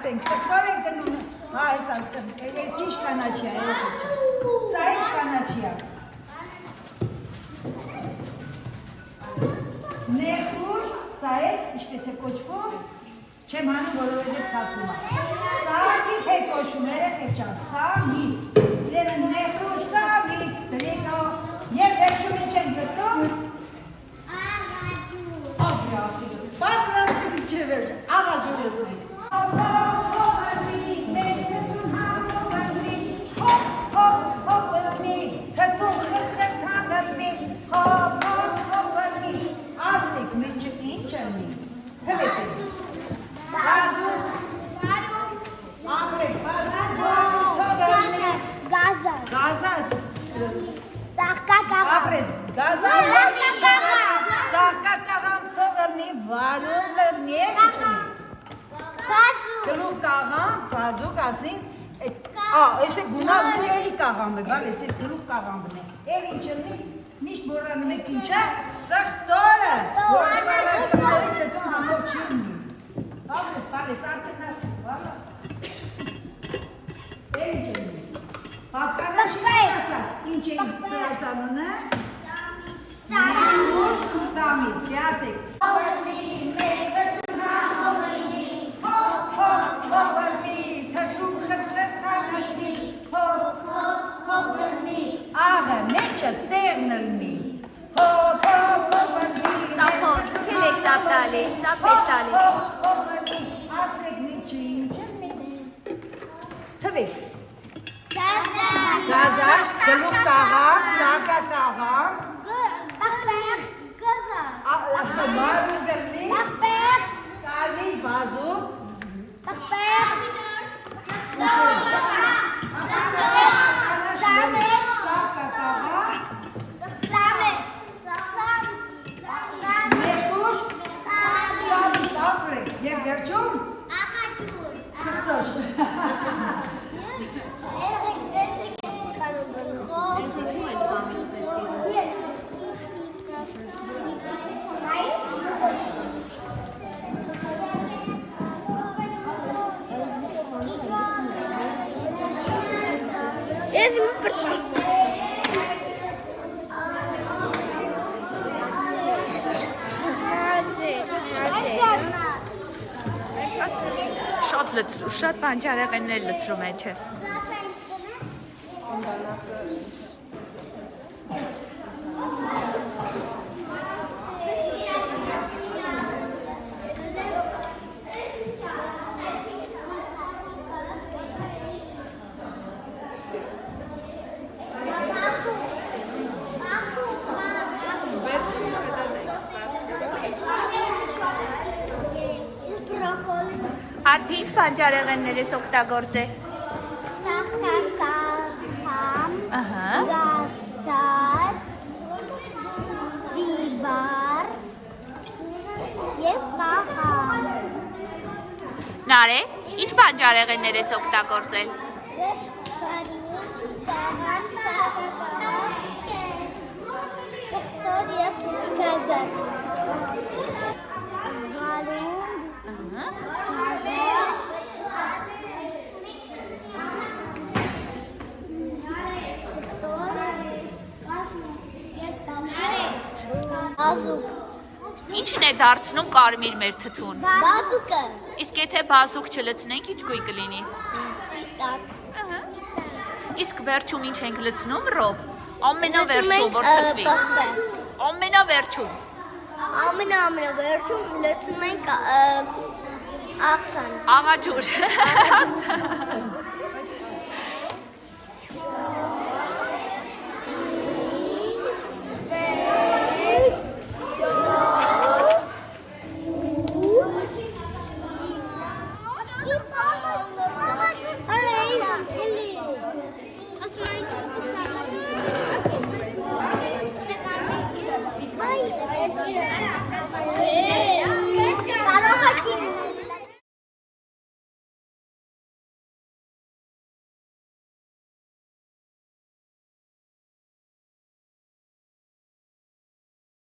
ասենք, սրտոր ենք դնում, հա, այս ինչ կանաչի է, սա ինչ կանաչի է։ Նեխուր, սա է, ինչպես է կոչվում, չեմ հանում, որովհետև թափում է։ Սա միտ է կոչվում, երեխեք ջան, սա միտ։ Դերը նեխուր, սա միտ, դրինո, և վերջում ինչ ենք գտնում։ Աղջուր։ Պատրաստի չէ վերջը, աղաջուր ես մենք։ Այս է գունավ ու էլի կաղամը, բալես, ես գլուխ կաղամն է, էլ ինչ ընի, միշտ բորանում եք ինչա, սղտորը, որտեղ առայ սղտորի դետում համով չի ունի, բալես, արկենասի, բալա, էլ ինչ ընի, պատկանա չի նացակ, ինչ է ծրացանունը, սամիտ, կյասեք, աղը մեջը տերն ըլնի, Քիլ եք ծապ տալի, ծապ եք տալի ասեք մեջը ինչ ըլնի, թվեք, գազար, գլուխ կաղամ, ծակա կաղամ, բարու գրնի, կարմի բազուկ, Եվ վերջում սրտոշ Շատ բանջարեղեններ լցրում է, չէ։ Արփի ինչ բանջարեղեններ ես օգտագործել։ Ծաղկակամ, գասար, բիբար և կաղամ։ Նարե, ինչ բանջարեղեններ ես օգտագործել։ Կաղամ, ծաղկակամ, սխտոր և գազար։ Բազուկ։ Ինչն է դարձնում կարմիր մեր թթուն։ Բազուկը։ Իսկ եթե բազուկ չլցնենք, ինչ գույք կլինի։ Սպիտակ։ Իսկ վերջում ինչ ենք լցնում, Ռոբ։ Ամենավերջում, որ թթվի։ Ամենավերջում։ Ամենավերջում լցնում ենք աղցան։ Աղաջուր։